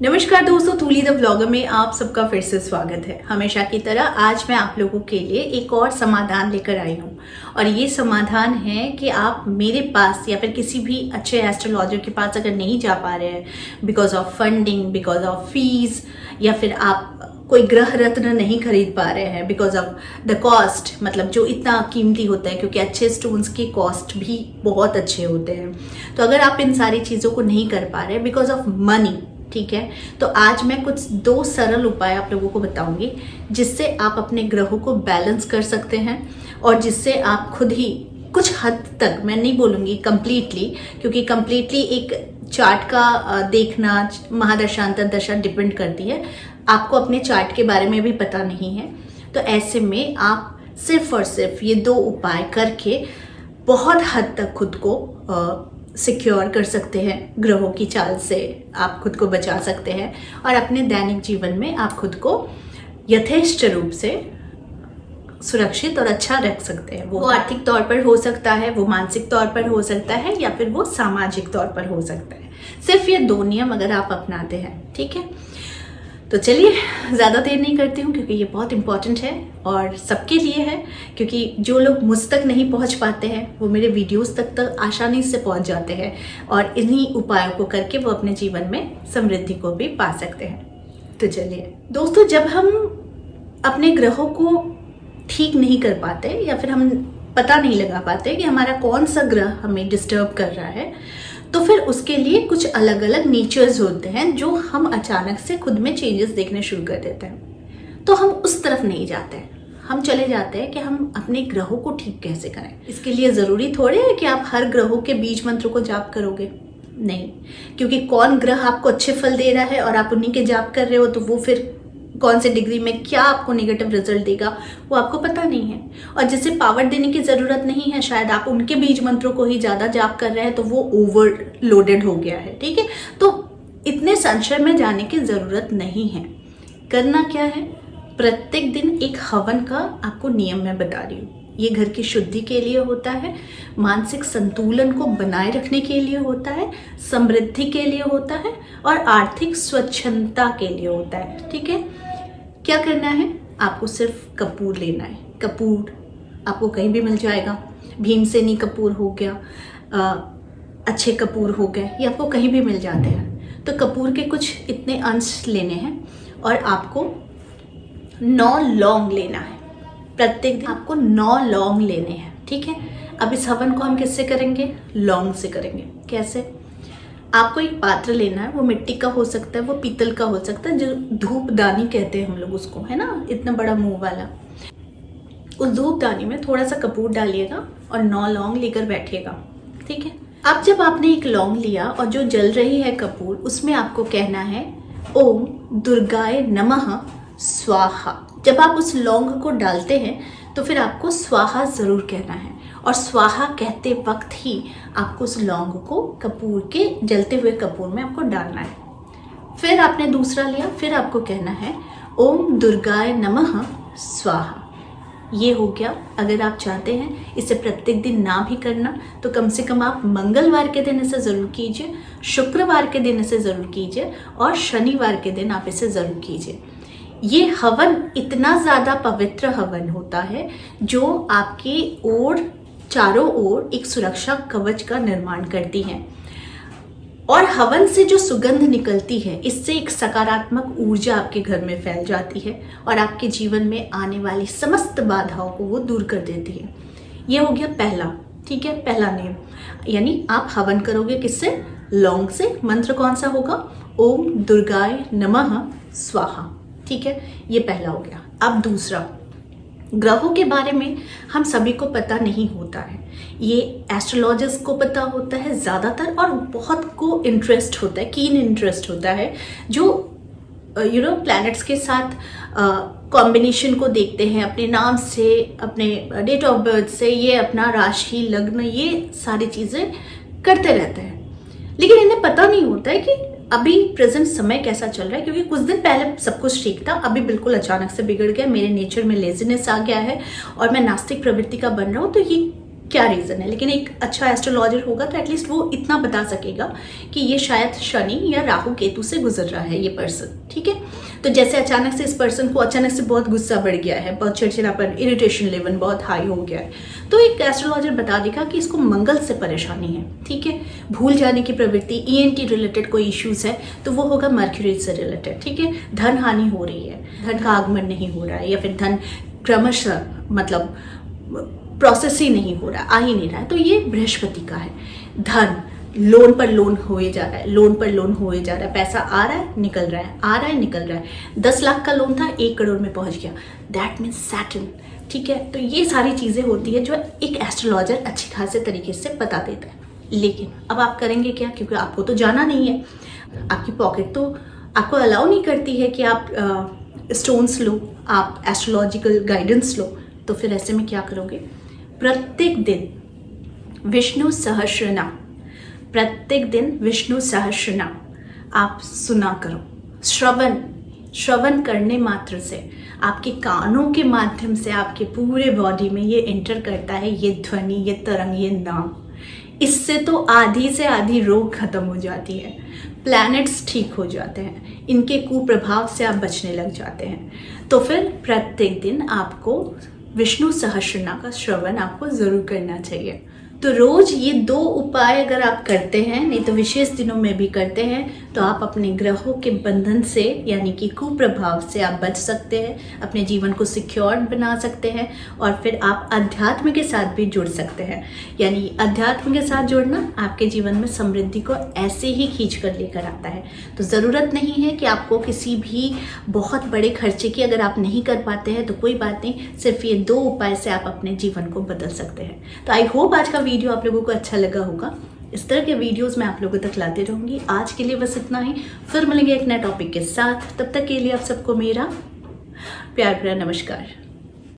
नमस्कार दोस्तों, तूली the vlogger में आप सबका फिर से स्वागत है। हमेशा की तरह आज मैं आप लोगों के लिए एक और समाधान लेकर आई हूँ और ये समाधान है कि आप मेरे पास या फिर किसी भी अच्छे एस्ट्रोलॉजर के पास अगर नहीं जा पा रहे हैं because of funding, because of fees, या फिर आप कोई ग्रह रत्न नहीं खरीद पा रहे हैं बिकॉज ऑफ द कॉस्ट, मतलब जो इतना कीमती होता है, क्योंकि अच्छे स्टोन्स की कॉस्ट भी बहुत अच्छे होते हैं। तो अगर आप इन सारी चीज़ों को नहीं कर पा रहे हैं बिकॉज ऑफ मनी, ठीक है, तो आज मैं कुछ 2 सरल उपाय आप लोगों को बताऊंगी जिससे आप अपने ग्रहों को बैलेंस कर सकते हैं और जिससे आप खुद ही कुछ हद तक, मैं नहीं बोलूँगी कंप्लीटली, क्योंकि कंप्लीटली एक चार्ट का देखना, महादशा अंतर्दशा डिपेंड करती है, आपको अपने चार्ट के बारे में भी पता नहीं है। तो ऐसे में आप सिर्फ और सिर्फ ये 2 उपाय करके बहुत हद तक खुद को सिक्योर कर सकते हैं, ग्रहों की चाल से आप खुद को बचा सकते हैं और अपने दैनिक जीवन में आप खुद को यथेष्ट रूप से सुरक्षित और अच्छा रख सकते हैं। वो आर्थिक तौर पर हो सकता है, वो मानसिक तौर पर हो सकता है, या फिर वो सामाजिक तौर पर हो सकता है। सिर्फ ये 2 नियम अगर आप अपनाते हैं, ठीक है। तो चलिए ज़्यादा देर नहीं करती हूँ क्योंकि ये बहुत इंपॉर्टेंट है और सबके लिए है, क्योंकि जो लोग मुझ तक नहीं पहुँच पाते हैं वो मेरे वीडियोस तक आसानी से पहुँच जाते हैं और इन्हीं उपायों को करके वो अपने जीवन में समृद्धि को भी पा सकते हैं। तो चलिए दोस्तों, जब हम अपने ग्रहों को ठीक नहीं कर पाते या फिर हम पता नहीं लगा पाते कि हमारा कौन सा ग्रह हमें डिस्टर्ब कर रहा है, तो फिर उसके लिए कुछ अलग अलग नेचर्स होते हैं जो हम अचानक से खुद में चेंजेस देखने शुरू कर देते हैं। तो हम उस तरफ नहीं जाते हैं, हम चले जाते हैं कि हम अपने ग्रहों को ठीक कैसे करें। इसके लिए ज़रूरी थोड़े है कि आप हर ग्रहों के बीज मंत्र को जाप करोगे, नहीं, क्योंकि कौन ग्रह आपको अच्छे फल दे रहा है और आप उन्हीं के जाप कर रहे हो, तो वो फिर कौन से डिग्री में क्या आपको नेगेटिव रिजल्ट देगा वो आपको पता नहीं है। और जिसे पावर देने की ज़रूरत नहीं है, शायद आप उनके बीज मंत्रों को ही ज़्यादा जाप कर रहे हैं, तो वो ओवरलोडेड हो गया है, ठीक है। तो इतने संशय में जाने की ज़रूरत नहीं है। करना क्या है, प्रत्येक दिन एक हवन का आपको नियम मैं बता रही हूँ। ये घर की शुद्धि के लिए होता है, मानसिक संतुलन को बनाए रखने के लिए होता है, समृद्धि के लिए होता है और आर्थिक स्वच्छंदता के लिए होता है, ठीक है। क्या करना है, आपको सिर्फ कपूर लेना है। कपूर आपको कहीं भी मिल जाएगा, भीमसेनी कपूर हो गया, अच्छे कपूर हो गए, ये आपको कहीं भी मिल जाते हैं। तो कपूर के कुछ इतने अंश लेने हैं और आपको 9 लौंग लेना है। प्रत्येक दिन आपको 9 लौंग लेने हैं, ठीक है। अब इस हवन को हम किससे करेंगे, लौंग से करेंगे। कैसे, आपको एक पात्र लेना है, वो मिट्टी का हो सकता है, वो पीतल का हो सकता है, जो धूपदानी कहते हैं हम लोग उसको, है ना, इतना बड़ा मुंह वाला। उस धूपदानी में थोड़ा सा कपूर डालिएगा और 9 लौंग लेकर बैठिएगा, ठीक है। अब जब आपने एक लौंग लिया और जो जल रही है कपूर, उसमें आपको कहना है ओम दुर्गाय नमः स्वाहा। जब आप उस लौंग को डालते हैं तो फिर आपको स्वाहा ज़रूर कहना है और स्वाहा कहते वक्त ही आपको उस लौंग को कपूर के, जलते हुए कपूर में आपको डालना है। फिर आपने दूसरा लिया, फिर आपको कहना है ओम दुर्गाय नमः स्वाहा। ये हो गया। अगर आप चाहते हैं इसे प्रत्येक दिन ना भी करना तो कम से कम आप मंगलवार के दिन इसे ज़रूर कीजिए, शुक्रवार के दिन इसे ज़रूर कीजिए और शनिवार के दिन आप इसे ज़रूर कीजिए। ये हवन इतना ज़्यादा पवित्र हवन होता है जो आपके चारों ओर एक सुरक्षा कवच का निर्माण करती है और हवन से जो सुगंध निकलती है, इससे एक सकारात्मक ऊर्जा आपके घर में फैल जाती है और आपके जीवन में आने वाली समस्त बाधाओं को वो दूर कर देती है। ये हो गया पहला, ठीक है, पहला नियम। यानी आप हवन करोगे किससे, लौंग से। मंत्र कौन सा होगा, ओम दुर्गाय नमः स्वाहा, ठीक है, ये पहला हो गया। अब दूसरा, ग्रहों के बारे में हम सभी को पता नहीं होता है, ये एस्ट्रोलॉजर्स को पता होता है ज़्यादातर और बहुत को इंटरेस्ट होता है, कीन इंटरेस्ट होता है, जो प्लैनेट्स के साथ कॉम्बिनेशन को देखते हैं, अपने नाम से, अपने डेट ऑफ बर्थ से, ये अपना राशि, लग्न, ये सारी चीज़ें करते रहते हैं। लेकिन इन्हें पता नहीं होता है कि अभी प्रेजेंट समय कैसा चल रहा है, क्योंकि कुछ दिन पहले सब कुछ ठीक था, अभी बिल्कुल अचानक से बिगड़ गया, मेरे नेचर में लेजीनेस आ गया है और मैं नास्तिक प्रवृत्ति का बन रहा हूँ। तो ये क्या रीज़न है, लेकिन एक अच्छा एस्ट्रोलॉजर होगा तो एटलीस्ट वो इतना बता सकेगा कि ये शायद शनि या राहु केतु से गुजर रहा है ये पर्सन, ठीक है। तो जैसे अचानक से इस पर्सन को अचानक से बहुत गुस्सा बढ़ गया है, बहुत चिड़चिड़ापन, इरिटेशन लेवल बहुत हाई हो गया है, तो एक एस्ट्रोलॉजर बता देगा कि इसको मंगल से परेशानी है, ठीक है। भूल जाने की प्रवृत्ति, ENT रिलेटेड कोई इश्यूज है तो वो होगा मर्क्यूरी से रिलेटेड, ठीक है। धन हानि हो रही है, धन का आगमन नहीं हो रहा है, या फिर धन क्रमशः मतलब प्रोसेस ही नहीं हो रहा, आ ही नहीं रहा है, तो ये बृहस्पति का है। धन लोन पर लोन होए जा रहा है, लोन पर लोन होए जा रहा है, पैसा आ रहा है निकल रहा है, आ रहा है निकल रहा है। 10 लाख का लोन था 1 करोड़ में पहुंच गया, दैट मीन्स सैटर्न, ठीक है। तो ये सारी चीज़ें होती है जो एक एस्ट्रोलॉजर अच्छी खासे तरीके से बता देता है। लेकिन अब आप करेंगे क्या, क्योंकि आपको तो जाना नहीं है, आपकी पॉकेट तो आपको अलाउ नहीं करती है कि आप स्टोन्स लो, आप एस्ट्रोलॉजिकल गाइडेंस लो। तो फिर ऐसे में क्या करोगे, प्रत्येक दिन विष्णु सहस्रनाम, प्रत्येक दिन विष्णु सहस्रनाम आप सुना करो। श्रवण करने मात्र से आपके कानों के माध्यम से आपके पूरे बॉडी में ये एंटर करता है, ये ध्वनि, ये तरंग, ये नाम। इससे तो आधी से आधी रोग खत्म हो जाती है, प्लैनेट्स ठीक हो जाते हैं, इनके कुप्रभाव से आप बचने लग जाते हैं। तो फिर प्रत्येक दिन आपको विष्णु सहस्रनाम का श्रवण आपको जरूर करना चाहिए। तो रोज ये 2 उपाय अगर आप करते हैं, नहीं तो विशेष दिनों में भी करते हैं, तो आप अपने ग्रहों के बंधन से यानी कि कुप्रभाव से आप बच सकते हैं, अपने जीवन को सिक्योर बना सकते हैं, और फिर आप अध्यात्म के साथ भी जुड़ सकते हैं। यानी अध्यात्म के साथ जुड़ना आपके जीवन में समृद्धि को ऐसे ही खींच कर लेकर आता है। तो ज़रूरत नहीं है कि आपको किसी भी बहुत बड़े खर्चे की, अगर आप नहीं कर पाते हैं तो कोई बात नहीं, सिर्फ ये 2 उपाय से आप अपने जीवन को बदल सकते हैं। तो आई होप आज का वीडियो आप लोगों को अच्छा लगा होगा। इस तरह के वीडियोस मैं आप लोगों तक लाते रहूंगी। आज के लिए बस इतना ही, फिर मिलेंगे एक नए टॉपिक के साथ। तब तक के लिए आप सबको मेरा प्यार भरा नमस्कार।